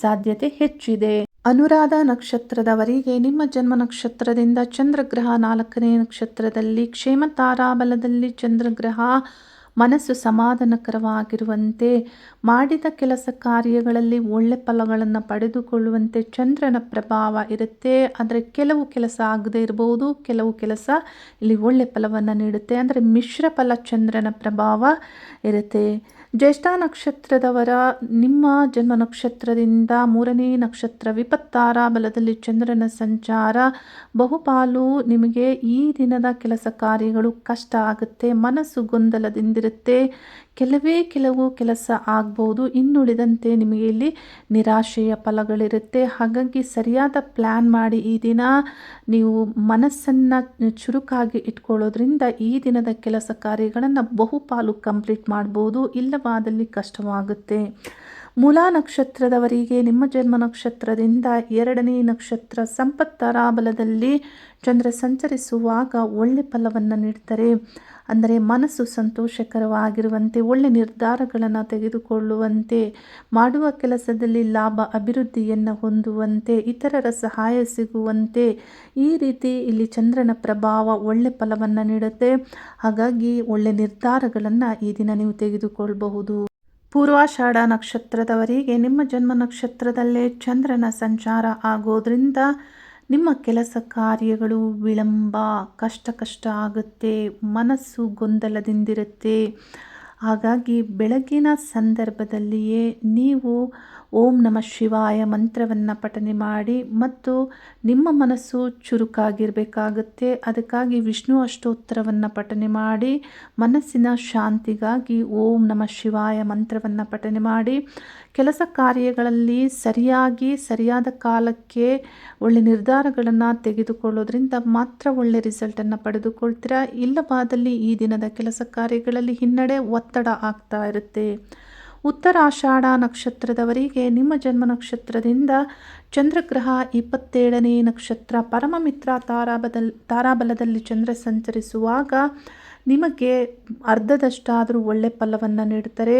ಸಾಧ್ಯತೆ ಹೆಚ್ಚಿದೆ. ಅನುರಾಧ ನಕ್ಷತ್ರದವರಿಗೆ ನಿಮ್ಮ ಜನ್ಮ ನಕ್ಷತ್ರದಿಂದ ಚಂದ್ರಗ್ರಹ 4ನೇ ನಕ್ಷತ್ರದಲ್ಲಿ ಕ್ಷೇಮ ತಾರಾಬಲದಲ್ಲಿ ಚಂದ್ರಗ್ರಹ, ಮನಸ್ಸು ಸಮಾಧಾನಕರವಾಗಿರುವಂತೆ, ಮಾಡಿದ ಕೆಲಸ ಕಾರ್ಯಗಳಲ್ಲಿ ಒಳ್ಳೆ ಫಲಗಳನ್ನು ಪಡೆದುಕೊಳ್ಳುವಂತೆ ಚಂದ್ರನ ಪ್ರಭಾವ ಇರುತ್ತೆ. ಅಂದರೆ ಕೆಲವು ಕೆಲಸ ಆಗದೇ ಇರಬಹುದು, ಕೆಲವು ಕೆಲಸ ಇಲ್ಲಿ ಒಳ್ಳೆ ಫಲವನ್ನು ನೀಡುತ್ತೆ. ಅಂದರೆ ಮಿಶ್ರ ಫಲ ಚಂದ್ರನ ಪ್ರಭಾವ ಇರುತ್ತೆ. ಜ್ಯೇಷ್ಠ ನಕ್ಷತ್ರದವರ ನಿಮ್ಮ ಜನ್ಮ ನಕ್ಷತ್ರದಿಂದ 3ನೇ ನಕ್ಷತ್ರ ವಿಪತ್ತಾರ ಬಲದಲ್ಲಿ ಚಂದ್ರನ ಸಂಚಾರ, ಬಹುಪಾಲು ನಿಮಗೆ ಈ ದಿನದ ಕೆಲಸ ಕಾರ್ಯಗಳು ಕಷ್ಟ ಆಗುತ್ತೆ, ಮನಸ್ಸು ಗೊಂದಲದಿಂದಿರುತ್ತೆ, ಕೆಲವು ಕೆಲಸ ಆಗ್ಬೋದು, ಇನ್ನುಳಿದಂತೆ ನಿಮಗೆ ಇಲ್ಲಿ ನಿರಾಶೆಯ ಫಲಗಳಿರುತ್ತೆ. ಹಾಗಾಗಿ ಸರಿಯಾದ ಪ್ಲ್ಯಾನ್ ಮಾಡಿ ಈ ದಿನ ನೀವು ಮನಸ್ಸನ್ನು ಚುರುಕಾಗಿ ಇಟ್ಕೊಳ್ಳೋದ್ರಿಂದ ಈ ದಿನದ ಕೆಲಸ ಕಾರ್ಯಗಳನ್ನು ಬಹುಪಾಲು ಕಂಪ್ಲೀಟ್ ಮಾಡ್ಬೋದು, ಇಲ್ಲವಾದಲ್ಲಿ ಕಷ್ಟವಾಗುತ್ತೆ. ಮೂಲ ನಕ್ಷತ್ರದವರಿಗೆ ನಿಮ್ಮ ಜನ್ಮ ನಕ್ಷತ್ರದಿಂದ 2ನೇ ನಕ್ಷತ್ರ ಸಂಪತ್ತರ ಬಲದಲ್ಲಿ ಚಂದ್ರ ಸಂಚರಿಸುವಾಗ ಒಳ್ಳೆ ಫಲವನ್ನು ನೀಡ್ತಾರೆ. ಅಂದರೆ ಮನಸ್ಸು ಸಂತೋಷಕರವಾಗಿರುವಂತೆ, ಒಳ್ಳೆ ನಿರ್ಧಾರಗಳನ್ನು ತೆಗೆದುಕೊಳ್ಳುವಂತೆ, ಮಾಡುವ ಕೆಲಸದಲ್ಲಿ ಲಾಭ ಅಭಿವೃದ್ಧಿಯನ್ನು ಹೊಂದುವಂತೆ, ಇತರರ ಸಹಾಯ ಸಿಗುವಂತೆ, ಈ ರೀತಿ ಇಲ್ಲಿ ಚಂದ್ರನ ಪ್ರಭಾವ ಒಳ್ಳೆ ಫಲವನ್ನು ನೀಡುತ್ತೆ. ಹಾಗಾಗಿ ಒಳ್ಳೆ ನಿರ್ಧಾರಗಳನ್ನು ಈ ದಿನ ನೀವು ತೆಗೆದುಕೊಳ್ಳಬಹುದು. ಪೂರ್ವಾಷಾಢ ನಕ್ಷತ್ರದವರಿಗೆ ನಿಮ್ಮ ಜನ್ಮ ನಕ್ಷತ್ರದಲ್ಲೇ ಚಂದ್ರನ ಸಂಚಾರ ಆಗೋದ್ರಿಂದ ನಿಮ್ಮ ಕೆಲಸ ಕಾರ್ಯಗಳು ವಿಳಂಬ, ಕಷ್ಟ ಆಗುತ್ತೆ, ಮನಸ್ಸು ಗೊಂದಲದಿಂದಿರುತ್ತೆ. ಹಾಗಾಗಿ ಬೆಳಗಿನ ಸಂದರ್ಭದಲ್ಲಿಯೇ ನೀವು ಓಂ ನಮಃ ಶಿವಾಯ ಮಂತ್ರವನ್ನು ಪಠನೆ ಮಾಡಿ ಮತ್ತು ನಿಮ್ಮ ಮನಸ್ಸು ಚುರುಕಾಗಿರಬೇಕಾಗುತ್ತೆ. ಅದಕ್ಕಾಗಿ ವಿಷ್ಣು ಅಷ್ಟೋತ್ತರವನ್ನು ಪಠನೆ ಮಾಡಿ ಮನಸ್ಸಿನ ಶಾಂತಿಗಾಗಿ ಓಂ ನಮಃ ಶಿವಾಯ ಮಂತ್ರವನ್ನು ಪಠನೆ ಮಾಡಿ ಕೆಲಸ ಕಾರ್ಯಗಳಲ್ಲಿ ಸರಿಯಾದ ಕಾಲಕ್ಕೆ ಒಳ್ಳೆ ನಿರ್ಧಾರಗಳನ್ನು ತೆಗೆದುಕೊಳ್ಳೋದ್ರಿಂದ ಮಾತ್ರ ಒಳ್ಳೆ ರಿಸಲ್ಟನ್ನು ಪಡೆದುಕೊಳ್ತೀರಾ. ಇಲ್ಲವಾದಲ್ಲಿ ಈ ದಿನದ ಕೆಲಸ ಕಾರ್ಯಗಳಲ್ಲಿ ಹಿನ್ನಡೆ, ಒತ್ತಡ ಆಗ್ತಾ ಇರುತ್ತೆ. ಉತ್ತರಾಷಾಢ ನಕ್ಷತ್ರದವರಿಗೆ ನಿಮ್ಮ ಜನ್ಮ ನಕ್ಷತ್ರದಿಂದ ಚಂದ್ರಗ್ರಹ 27ನೇ ನಕ್ಷತ್ರ ಪರಮಮಿತ್ರ ತಾರಾಬಲದಲ್ಲಿ ಚಂದ್ರ ಸಂಚರಿಸುವಾಗ ನಿಮಗೆ ಅರ್ಧದಷ್ಟಾದರೂ ಒಳ್ಳೆ ಫಲವನ್ನು ನೀಡ್ತಾರೆ.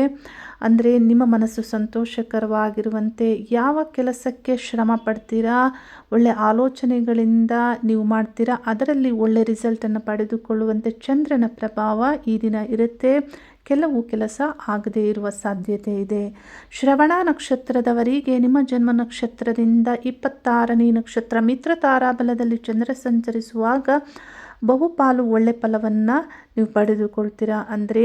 ಅಂದರೆ ನಿಮ್ಮ ಮನಸ್ಸು ಸಂತೋಷಕರವಾಗಿರುವಂತೆ, ಯಾವ ಕೆಲಸಕ್ಕೆ ಶ್ರಮ ಪಡ್ತೀರಾ, ಒಳ್ಳೆ ಆಲೋಚನೆಗಳಿಂದ ನೀವು ಮಾಡ್ತೀರಾ, ಅದರಲ್ಲಿ ಒಳ್ಳೆ ರಿಸಲ್ಟನ್ನು ಪಡೆದುಕೊಳ್ಳುವಂತೆ ಚಂದ್ರನ ಪ್ರಭಾವ ಈ ದಿನ ಇರುತ್ತೆ. ಕೆಲವು ಕೆಲಸ ಆಗದೇ ಇರುವ ಸಾಧ್ಯತೆ ಇದೆ. ಶ್ರವಣ ನಕ್ಷತ್ರದವರಿಗೆ ನಿಮ್ಮ ಜನ್ಮ ನಕ್ಷತ್ರದಿಂದ 26ನೇ ನಕ್ಷತ್ರ ಮಿತ್ರ ತಾರಾಬಲದಲ್ಲಿ ಚಂದ್ರ ಸಂಚರಿಸುವಾಗ ಬಹುಪಾಲು ಒಳ್ಳೆ ಫಲವನ್ನು ನೀವು ಪಡೆದುಕೊಳ್ತೀರಾ. ಅಂದರೆ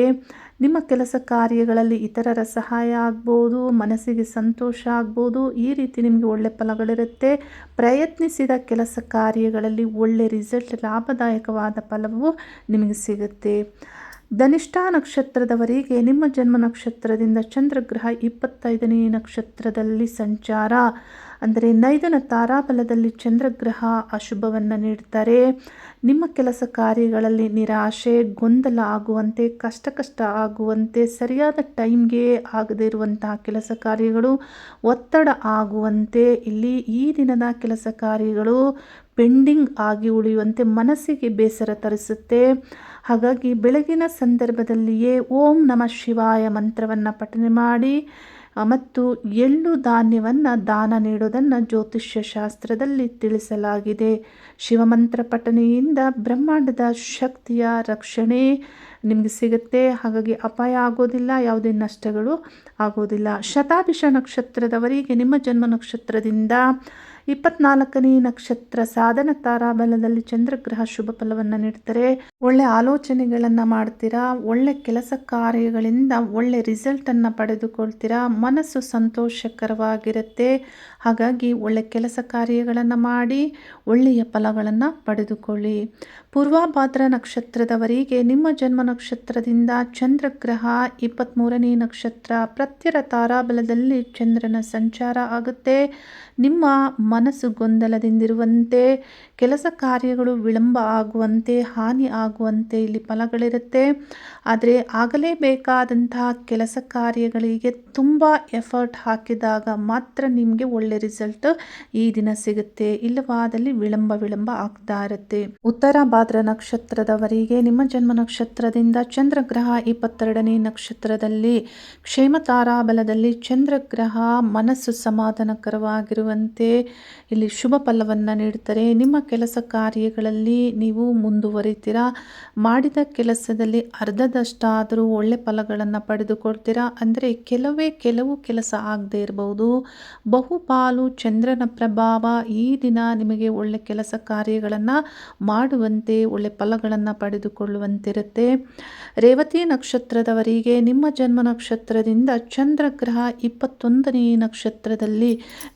ನಿಮ್ಮ ಕೆಲಸ ಕಾರ್ಯಗಳಲ್ಲಿ ಇತರರ ಸಹಾಯ ಆಗ್ಬೋದು, ಮನಸ್ಸಿಗೆ ಸಂತೋಷ ಆಗ್ಬೋದು, ಈ ರೀತಿ ನಿಮಗೆ ಒಳ್ಳೆ ಫಲಗಳಿರುತ್ತೆ. ಪ್ರಯತ್ನಿಸಿದ ಕೆಲಸ ಕಾರ್ಯಗಳಲ್ಲಿ ಒಳ್ಳೆ ರಿಸಲ್ಟ್, ಲಾಭದಾಯಕವಾದ ಫಲವು ನಿಮಗೆ ಸಿಗುತ್ತೆ. ಧನಿಷ್ಠ ನಕ್ಷತ್ರದವರಿಗೆ ನಿಮ್ಮ ಜನ್ಮ ನಕ್ಷತ್ರದಿಂದ ಚಂದ್ರಗ್ರಹ 25ನೇ ನಕ್ಷತ್ರದಲ್ಲಿ ಸಂಚಾರ, ಅಂದರೆ ನೈದನ ತಾರಾಬಲದಲ್ಲಿ ಚಂದ್ರಗ್ರಹ ಅಶುಭವನ್ನು ನೀಡ್ತಾರೆ. ನಿಮ್ಮ ಕೆಲಸ ಕಾರ್ಯಗಳಲ್ಲಿ ನಿರಾಶೆ, ಗೊಂದಲ ಆಗುವಂತೆ, ಕಷ್ಟ ಆಗುವಂತೆ, ಸರಿಯಾದ ಟೈಮ್ಗೆ ಆಗದೇ ಇರುವಂತಹ ಕೆಲಸ ಕಾರ್ಯಗಳು, ಒತ್ತಡ ಆಗುವಂತೆ, ಇಲ್ಲಿ ಈ ದಿನದ ಕೆಲಸ ಕಾರ್ಯಗಳು ಪೆಂಡಿಂಗ್ ಆಗಿ ಉಳಿಯುವಂತೆ ಮನಸ್ಸಿಗೆ ಬೇಸರ ತರಿಸುತ್ತೆ. ಹಾಗಾಗಿ ಬೆಳಗಿನ ಸಂದರ್ಭದಲ್ಲಿಯೇ ಓಂ ನಮಃ ಶಿವಾಯ ಮಂತ್ರವನ್ನು ಪಠನೆ ಮಾಡಿ ಮತ್ತು ಎಳ್ಳು ಧಾನ್ಯವನ್ನು ದಾನ ನೀಡೋದನ್ನು ಜ್ಯೋತಿಷ್ಯ ಶಾಸ್ತ್ರದಲ್ಲಿ ತಿಳಿಸಲಾಗಿದೆ. ಶಿವಮಂತ್ರ ಪಠಣೆಯಿಂದ ಬ್ರಹ್ಮಾಂಡದ ಶಕ್ತಿಯ ರಕ್ಷಣೆ ನಿಮಗೆ ಸಿಗುತ್ತೆ. ಹಾಗಾಗಿ ಅಪಾಯ ಆಗೋದಿಲ್ಲ, ಯಾವುದೇ ನಷ್ಟಗಳು ಆಗೋದಿಲ್ಲ. ಶತಾಭಿಷ ನಕ್ಷತ್ರದವರಿಗೆ ನಿಮ್ಮ ಜನ್ಮ ನಕ್ಷತ್ರದಿಂದ 24ನೇ ನಕ್ಷತ್ರ ಸಾಧನ ತಾರಾಬಲದಲ್ಲಿ ಚಂದ್ರಗ್ರಹ ಶುಭ ಫಲವನ್ನು ನೀಡ್ತಾರೆ. ಒಳ್ಳೆ ಆಲೋಚನೆಗಳನ್ನು ಮಾಡ್ತೀರಾ, ಒಳ್ಳೆ ಕೆಲಸ ಕಾರ್ಯಗಳಿಂದ ಒಳ್ಳೆ ರಿಸಲ್ಟನ್ನು ಪಡೆದುಕೊಳ್ತೀರಾ, ಮನಸ್ಸು ಸಂತೋಷಕರವಾಗಿರುತ್ತೆ. ಹಾಗಾಗಿ ಒಳ್ಳೆ ಕೆಲಸ ಕಾರ್ಯಗಳನ್ನು ಮಾಡಿ ಒಳ್ಳೆಯ ಫಲಗಳನ್ನು ಪಡೆದುಕೊಳ್ಳಿ. ಪೂರ್ವಭಾದ್ರ ನಕ್ಷತ್ರದವರಿಗೆ ನಿಮ್ಮ ಜನ್ಮ ನಕ್ಷತ್ರದಿಂದ ಚಂದ್ರಗ್ರಹ 23ನೇ ನಕ್ಷತ್ರ ಪ್ರತ್ಯರ ತಾರಾಬಲದಲ್ಲಿ ಚಂದ್ರನ ಸಂಚಾರ ಆಗುತ್ತೆ. ನಿಮ್ಮ ಮನಸ್ಸು ಗೊಂದಲದಿಂದಿರುವಂತೆ, ಕೆಲಸ ಕಾರ್ಯಗಳು ವಿಳಂಬ ಆಗುವಂತೆ, ಹಾನಿ ಆಗುವಂತೆ ಇಲ್ಲಿ ಫಲಗಳಿರುತ್ತೆ. ಆದರೆ ಆಗಲೇಬೇಕಾದಂತಹ ಕೆಲಸ ಕಾರ್ಯಗಳಿಗೆ ತುಂಬ ಎಫರ್ಟ್ ಹಾಕಿದಾಗ ಮಾತ್ರ ನಿಮಗೆ ಒಳ್ಳೆ ರಿಸಲ್ಟ್ ಈ ದಿನ ಸಿಗುತ್ತೆ. ಇಲ್ಲವಾದಲ್ಲಿ ವಿಳಂಬ ಆಗ್ತಾ ಇರುತ್ತೆ. ಉತ್ತರ ಭಾದ್ರ ನಕ್ಷತ್ರದವರಿಗೆ ನಿಮ್ಮ ಜನ್ಮ ನಕ್ಷತ್ರದಿಂದ ಚಂದ್ರಗ್ರಹ 22ನೇ ನಕ್ಷತ್ರದಲ್ಲಿ ಕ್ಷೇಮ ತಾರಾಬಲದಲ್ಲಿ ಚಂದ್ರಗ್ರಹ ಮನಸ್ಸು ಸಮಾಧಾನಕರವಾಗಿರುವಂತೆ ಇಲ್ಲಿ ಶುಭ ಫಲವನ್ನು ನೀಡ್ತಾರೆ. ನಿಮ್ಮ ಕೆಲಸ ಕಾರ್ಯಗಳಲ್ಲಿ ನೀವು ಮುಂದುವರಿತೀರಾ. ಮಾಡಿದ ಕೆಲಸದಲ್ಲಿ ಅರ್ಧದಷ್ಟಾದರೂ ಒಳ್ಳೆ ಫಲಗಳನ್ನು ಪಡೆದುಕೊಳ್ತೀರಾ. ಅಂದರೆ ಕೆಲವು ಕೆಲಸ ಆಗದೆ ಇರಬಹುದು. ಬಹುಪಾಲು ಚಂದ್ರನ ಪ್ರಭಾವ ಈ ದಿನ ನಿಮಗೆ ಒಳ್ಳೆ ಕೆಲಸ ಕಾರ್ಯಗಳನ್ನು ಮಾಡುವಂತೆ ಒಳ್ಳೆ ಫಲಗಳನ್ನು ಪಡೆದುಕೊಳ್ಳುವಂತಿರುತ್ತೆ. ರೇವತಿ ನಕ್ಷತ್ರದವರಿಗೆ ನಿಮ್ಮ ಜನ್ಮ ನಕ್ಷತ್ರದಿಂದ ಚಂದ್ರಗ್ರಹ 21ನೇ ನಕ್ಷತ್ರದಲ್ಲಿ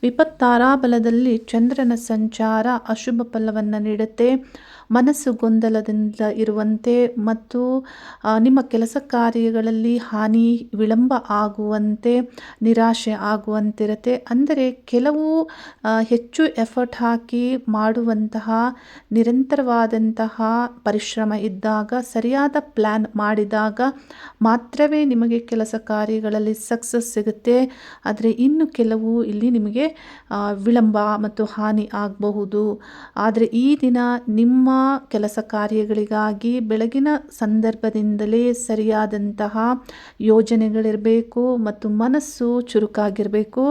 ವಿಪತ್ತಾರಾಬಲದಲ್ಲಿ ಚಂದ್ರನ ಸಂಚಾರ ಅಶುಭ ಫಲವನ್ನು ನೀಡುತ್ತೆ. ಮನಸ್ಸು ಗೊಂದಲದಿಂದ ಇರುವಂತೆ ಮತ್ತು ನಿಮ್ಮ ಕೆಲಸ ಕಾರ್ಯಗಳಲ್ಲಿ ಹಾನಿ ವಿಳಂಬ ಆಗುವಂತೆ, ನಿರಾಶೆ ಆಗುವಂತಿರುತ್ತೆ. ಅಂದರೆ ಕೆಲವು ಹೆಚ್ಚು ಎಫರ್ಟ್ ಹಾಕಿ ಮಾಡುವಂತಹ ನಿರಂತರವಾದಂತಹ ಪರಿಶ್ರಮ ಇದ್ದಾಗ, ಸರಿಯಾದ ಪ್ಲ್ಯಾನ್ ಮಾಡಿದಾಗ ಮಾತ್ರವೇ ನಿಮಗೆ ಕೆಲಸ ಕಾರ್ಯಗಳಲ್ಲಿ ಸಕ್ಸಸ್ ಸಿಗುತ್ತೆ. ಆದರೆ ಇನ್ನು ಕೆಲವು ಇಲ್ಲಿ ನಿಮಗೆ ವಿಳಂಬ ಮತ್ತು ಹಾನಿ ಆಗಬಹುದು. ಆದರೆ ಈ ದಿನ ನಿಮ್ಮ ಕೆಲಸ ಕಾರ್ಯಗಳಿಗಾಗಿ ಬೆಳಗಿನ ಸಂದರ್ಭದಿಂದಲೇ ಸರಿಯಾದಂತಹ ಯೋಜನೆಗಳಿರಬೇಕು ಮತ್ತು ಮನಸ್ಸು ಚುರುಕಾಗಿರಬೇಕು.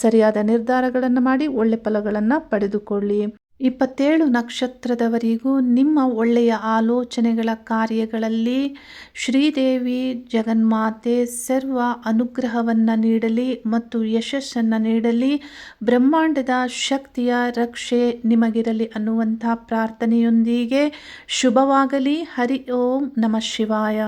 ಸರಿಯಾದ ನಿರ್ಧಾರಗಳನ್ನು ಮಾಡಿ ಒಳ್ಳೆ ಫಲಗಳನ್ನು ಪಡೆದುಕೊಳ್ಳಿ. 27 ನಕ್ಷತ್ರದವರಿಗೂ ನಿಮ್ಮ ಒಳ್ಳೆಯ ಆಲೋಚನೆಗಳ ಕಾರ್ಯಗಳಲ್ಲಿ ಶ್ರೀದೇವಿ ಜಗನ್ಮಾತೆ ಸರ್ವ ಅನುಗ್ರಹವನ್ನು ನೀಡಲಿ ಮತ್ತು ಯಶಸ್ಸನ್ನು ನೀಡಲಿ. ಬ್ರಹ್ಮಾಂಡದ ಶಕ್ತಿಯ ರಕ್ಷೆ ನಿಮಗಿರಲಿ ಅನ್ನುವಂಥ ಪ್ರಾರ್ಥನೆಯೊಂದಿಗೆ ಶುಭವಾಗಲಿ. ಹರಿ ಓಂ ನಮಃ ಶಿವಾಯ.